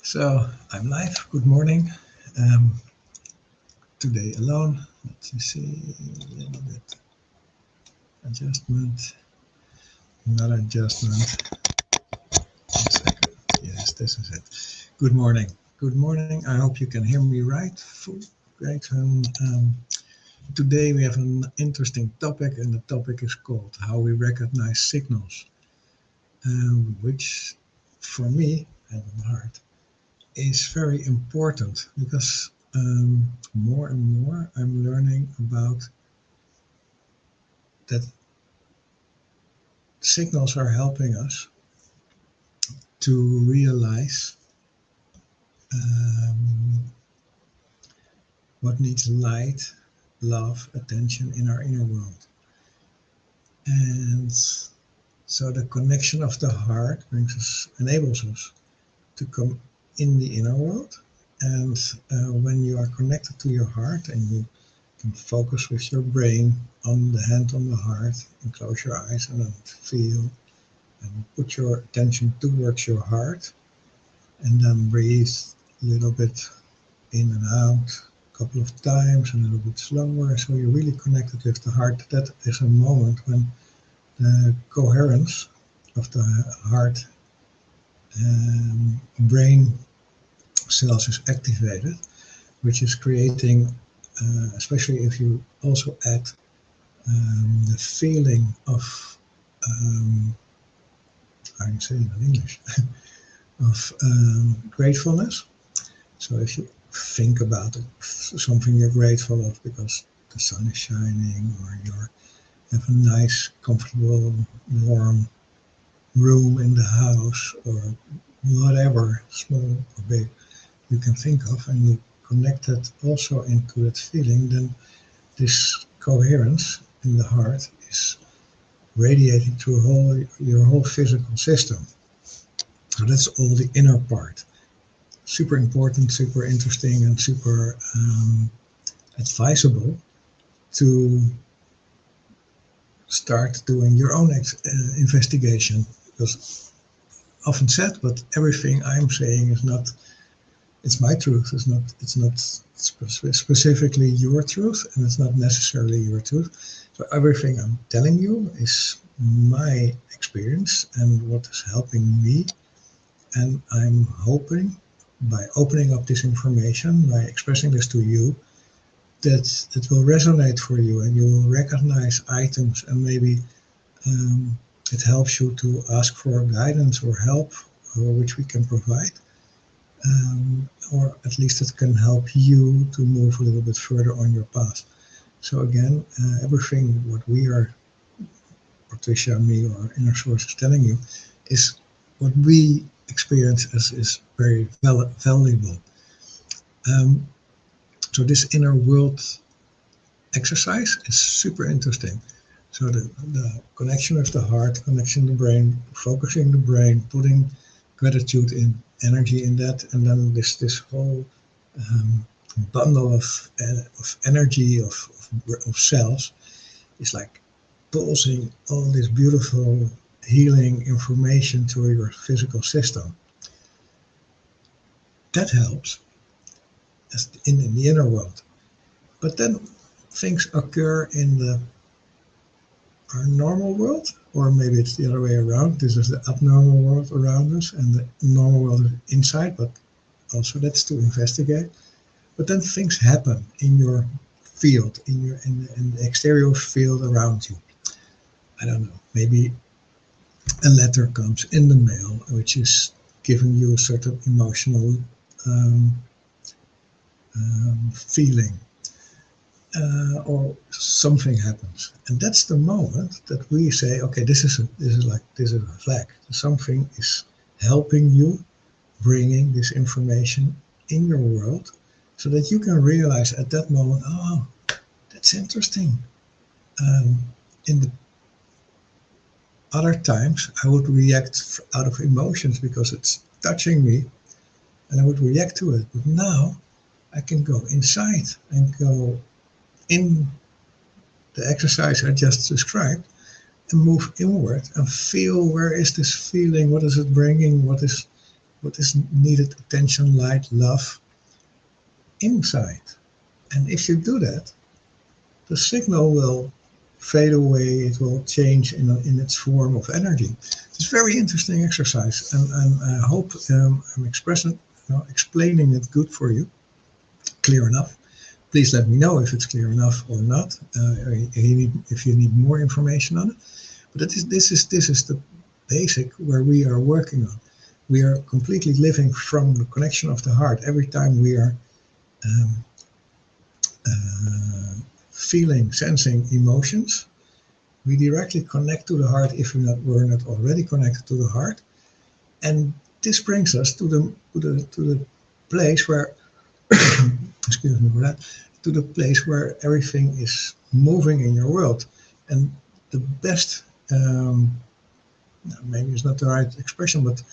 So I'm live. Good morning. Um, Today alone. Let me see a little bit adjustment. Another adjustment. 1 second. Yes, this is it. Good morning. Good morning. I hope you can hear me right. Full, great. Today we have an interesting topic, and the topic is called how we recognize signals, which, for me and my heart, is very important because more and more I'm learning about that signals are helping us to realize um, what needs light, love, attention in our inner world. And so the connection of the heart enables us to come in the inner world. And when you are connected to your heart and you can focus with your brain on the hand on the heart and close your eyes and then feel and put your attention towards your heart and then breathe a little bit in and out a couple of times and a little bit slower. So you're really connected with the heart. That is a moment when the coherence of the heart brain cells is activated, which is creating, especially if you also add the feeling of, how do you say it in English, of gratefulness. So if you think about it, something you're grateful of because the sun is shining, or you have a nice, comfortable, warm room in the house, or whatever, small or big, you can think of, and you connect it also into that feeling, then this coherence in the heart is radiating through your whole physical system. So that's all the inner part. Super important, super interesting, and super advisable to start doing your own investigation. Because often said, but everything I'm saying is not, it's my truth. It's not specifically your truth, and it's not necessarily your truth. So everything I'm telling you is my experience and what is helping me. And I'm hoping, by opening up this information, by expressing this to you, that it will resonate for you and you will recognize items, and maybe it helps you to ask for guidance or help, which we can provide, or at least it can help you to move a little bit further on your path. So again, everything what we are, Patricia, me, or Inner Source is telling you is what we experience as is very valuable. So this inner world exercise is super interesting. So the connection with the heart, connection to the brain, focusing the brain, putting gratitude in, energy in that, and then this whole bundle of energy of cells is like pulsing all this beautiful healing information to your physical system. That helps in the inner world. But then things occur in our normal world, or maybe it's the other way around. This is the abnormal world around us, and the normal world is inside, but also that's to investigate. But then things happen in your field, in the exterior field around you. I don't know, maybe a letter comes in the mail, which is giving you a certain emotional feeling, or something happens, and that's the moment that we say, okay, this is a flag. Something is helping you, bringing this information in your world, so that you can realize at that moment, oh, that's interesting. In the other times, I would react out of emotions because it's touching me, and I would react to it. But now I can go inside and go in the exercise I just described and move inward and feel, where is this feeling, what is it bringing, what is what is needed, attention, light, love, inside. And if you do that, the signal will fade away, it will change in its form of energy. It's a very interesting exercise, and I hope I'm explaining it good for you, clear enough. Please let me know if it's clear enough or not, if you need more information on it. But this is the basic where we are working on. We are completely living from the connection of the heart. Every time we are feeling, sensing emotions, we directly connect to the heart if we're not already connected to the heart. And this brings us to the place where excuse me for that, to the place where everything is moving in your world. And the best, maybe it's not the right expression, but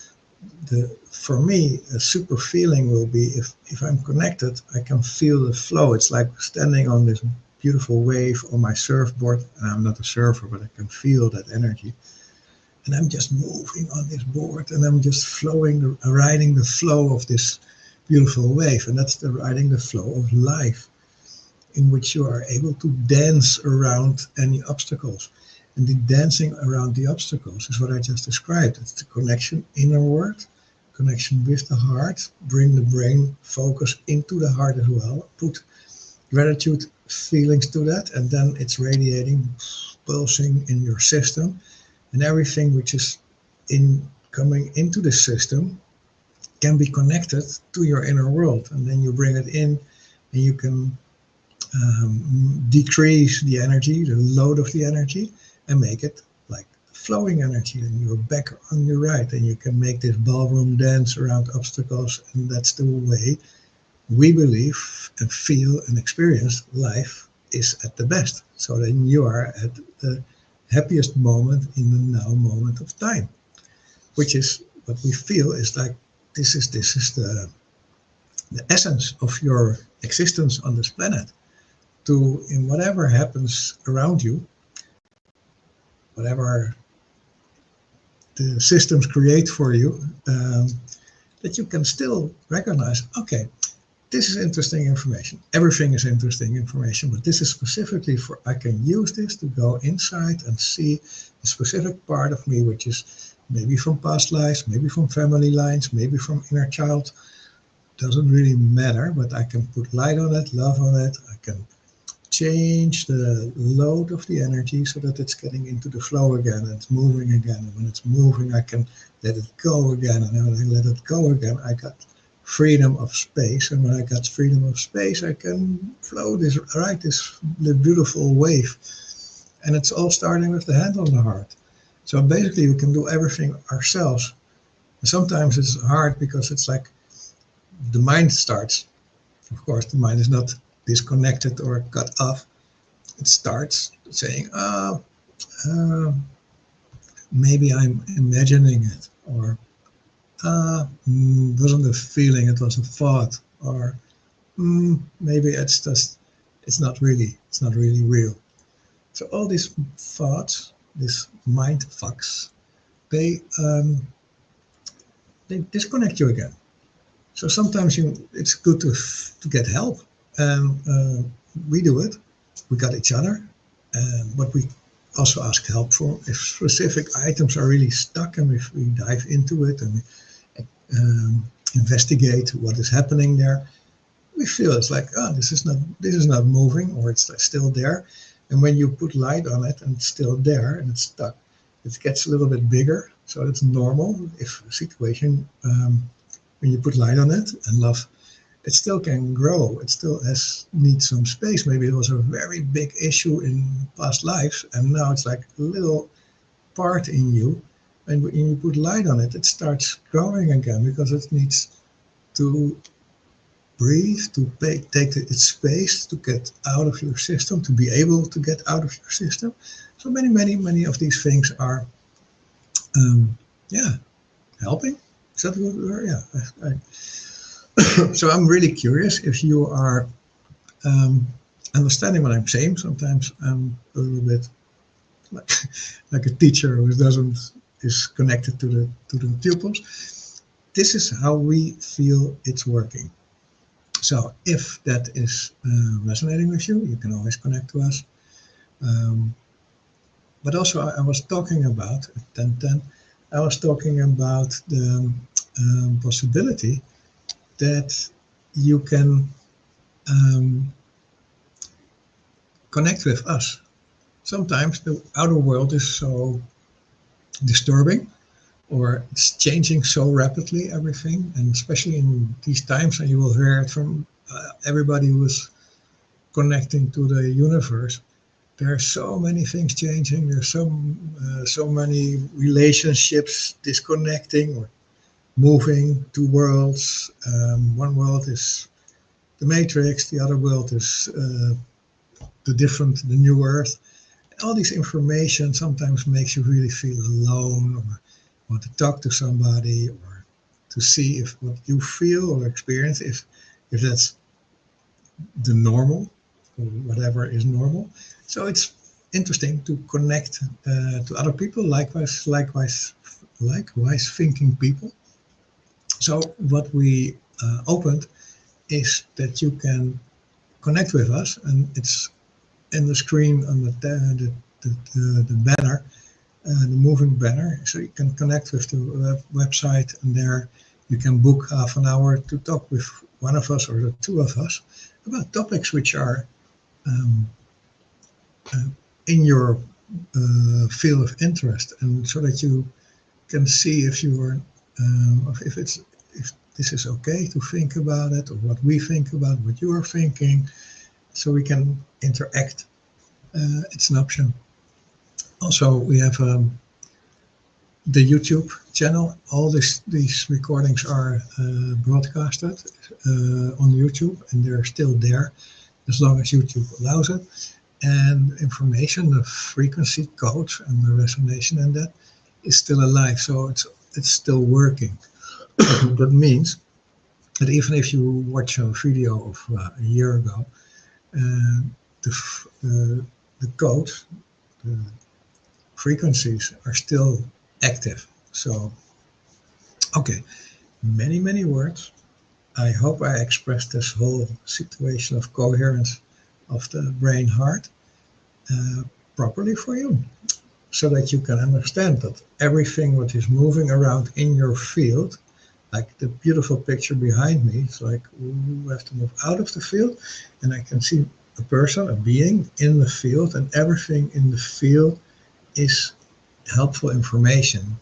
for me, a super feeling will be if I'm connected, I can feel the flow. It's like standing on this beautiful wave on my surfboard, and I'm not a surfer, but I can feel that energy. And I'm just moving on this board, and I'm just flowing, riding the flow of this beautiful wave. And that's riding the flow of life, in which you are able to dance around any obstacles. And the dancing around the obstacles is what I just described. It's the connection inward, connection with the heart, bring the brain focus into the heart as well, put gratitude feelings to that, and then it's radiating, pulsing in your system, and everything which is coming into the system can be connected to your inner world, and then you bring it in, and you can decrease the energy, the load of the energy, and make it like flowing energy, and you're back on your right, and you can make this ballroom dance around obstacles. And that's the way we believe and feel and experience life is at the best. So then you are at the happiest moment in the now moment of time, which is what we feel is like this is the essence of your existence on this planet. In whatever happens around you, whatever the systems create for you, that you can still recognize, okay, this is interesting information. Everything is interesting information, but this is specifically for, I can use this to go inside and see a specific part of me, which is maybe from past lives, maybe from family lines, maybe from inner child. Doesn't really matter, but I can put light on it, love on it. I can change the load of the energy so that it's getting into the flow again, and it's moving again. And when it's moving, I can let it go again. And when I let it go again, I got freedom of space. And when I got freedom of space, I can flow this beautiful wave. And it's all starting with the hand on the heart. So basically, we can do everything ourselves. And sometimes it's hard because it's like the mind starts. Of course, the mind is not disconnected or cut off. It starts saying, maybe I'm imagining it, or wasn't a feeling, it was a thought, or maybe it's not really real. So all these thoughts, these mind fucks, they disconnect you again. So sometimes it's good to get help. We do it. We got each other, but we also ask help for if specific items are really stuck, and if we dive into it and investigate what is happening there. We feel it's like, this is not moving, or it's still there. And when you put light on it and it's still there and it's stuck, it gets a little bit bigger. So it's normal if a situation, when you put light on it and love, it still can grow. It still needs some space. Maybe it was a very big issue in past lives, and now it's like a little part in you. And when you put light on it, it starts growing again, because it needs to breathe, to take its space, to get out of your system, to be able to get out of your system. So many of these things are, helping. Is that a good word? Yeah. So I'm really curious if you are understanding what I'm saying. Sometimes I'm a little bit like a teacher who is connected to the pupils. this is how we feel it's working. So if that is resonating with you, you can always connect to us. But also I was talking about, at 10:10, I was talking about the possibility that you can connect with us. Sometimes the outer world is so disturbing, or it's changing so rapidly, everything, and especially in these times, and you will hear it from everybody who is connecting to the universe. There are so many things changing. There's so many relationships disconnecting or moving. Two worlds. One world is the Matrix. The other world is the new Earth. All this information sometimes makes you really feel alone, or want to talk to somebody, or to see if what you feel or experience, if that's the normal, or whatever is normal. So it's interesting to connect to other people, likewise thinking people. So what we opened is that you can connect with us, and it's in the screen on the banner, the moving banner. So you can connect with the website, and there you can book half an hour to talk with one of us or the two of us about topics which are in your field of interest, and so that you can see if you are if this is okay to think about it, or what we think about what you are thinking, so we can interact. It's an option. Also, we have the YouTube channel. All these recordings are broadcasted on YouTube, and they're still there as long as YouTube allows it. And information, the frequency code and the resonance, and that is still alive. So it's still working. That means that even if you watch a video of a year ago, the code, the frequencies are still active. So, okay, many words. I hope I expressed this whole situation of coherence of the brain heart properly for you, so that you can understand that everything what is moving around in your field, like the beautiful picture behind me, it's like we have to move out of the field, and I can see a person, a being in the field, and everything in the field is helpful information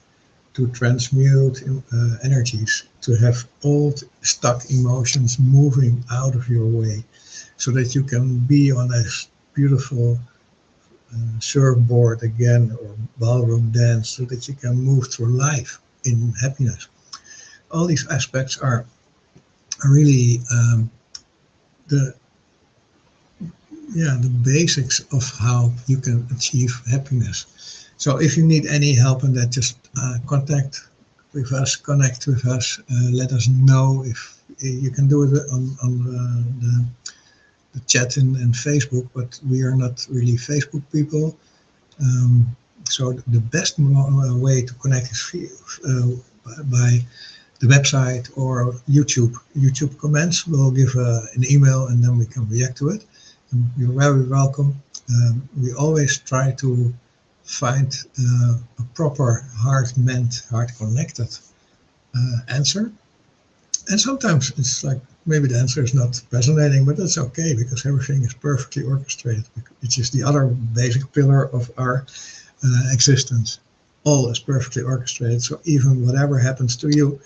to transmute energies, to have old stuck emotions moving out of your way, so that you can be on this beautiful surfboard again, or ballroom dance, so that you can move through life in happiness. All these aspects are really the basics of how you can achieve happiness. So if you need any help in that, just connect with us, let us know. If you can do it on the chat in Facebook, but we are not really Facebook people. So the best way to connect is by the website or YouTube. YouTube comments, we'll give an email, and then we can react to it. And you're very welcome. We always try to find a proper heart-meant, heart-connected answer. And sometimes it's like, maybe the answer is not resonating, but that's okay, because everything is perfectly orchestrated, which is the other basic pillar of our existence. All is perfectly orchestrated. So even whatever happens to you,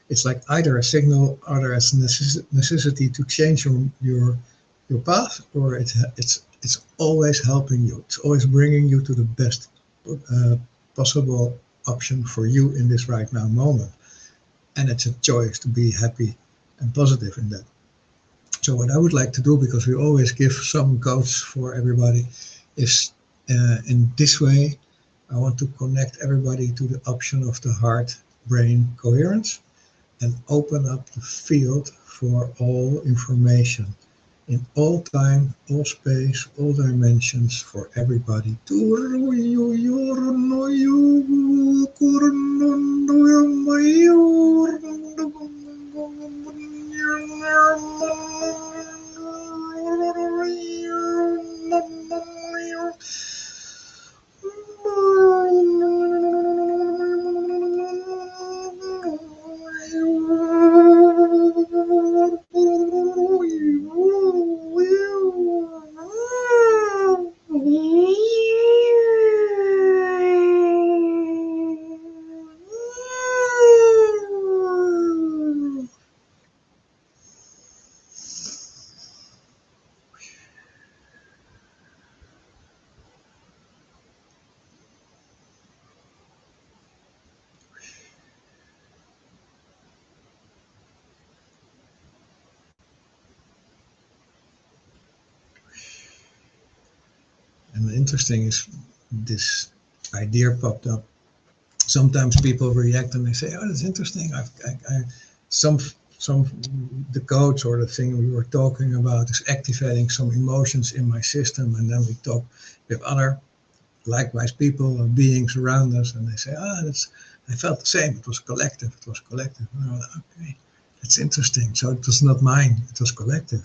it's like either a signal, or as a necessity to change your path, or it's always helping you. It's always bringing you to the best possible option for you in this right now moment. And it's a choice to be happy and positive in that. So what I would like to do, because we always give some codes for everybody, is in this way, I want to connect everybody to the option of the heart-brain coherence, and open up the field for all information in all time, all space, all dimensions, for everybody. interesting is this idea popped up. Sometimes people react and they say, "Oh, that's interesting. Some the coach or the thing we were talking about is activating some emotions in my system," and then we talk with other likewise people or beings around us, and they say, I felt the same. It was collective. It was collective. And I went, okay, that's interesting. So it was not mine. It was collective.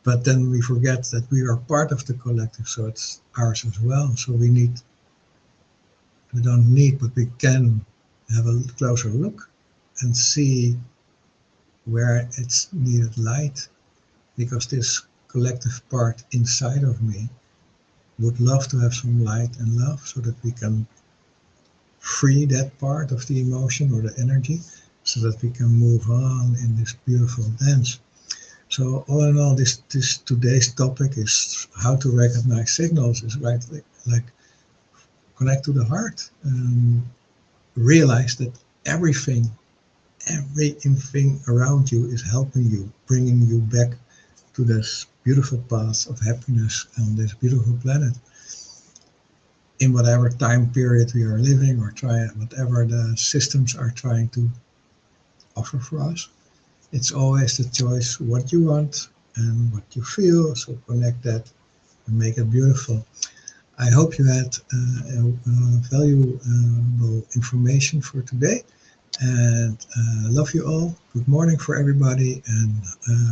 But then we forget that we are part of the collective, so it's ours as well. So we don't need, but we can have a closer look and see where it's needed light, because this collective part inside of me would love to have some light and love so that we can free that part of the emotion or the energy so that we can move on in this beautiful dance. So all in all, this today's topic is how to recognize signals, is right, like connect to the heart and realize that everything around you is helping you, bringing you back to this beautiful path of happiness on this beautiful planet. In whatever time period we are living, or whatever the systems are trying to offer for us, it's always the choice what you want and what you feel. So connect that and make it beautiful. I hope you had valuable information for today, and love you all. Good morning for everybody, and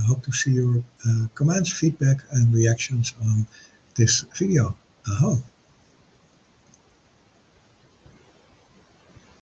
hope to see your comments, feedback, and reactions on this video. Aho.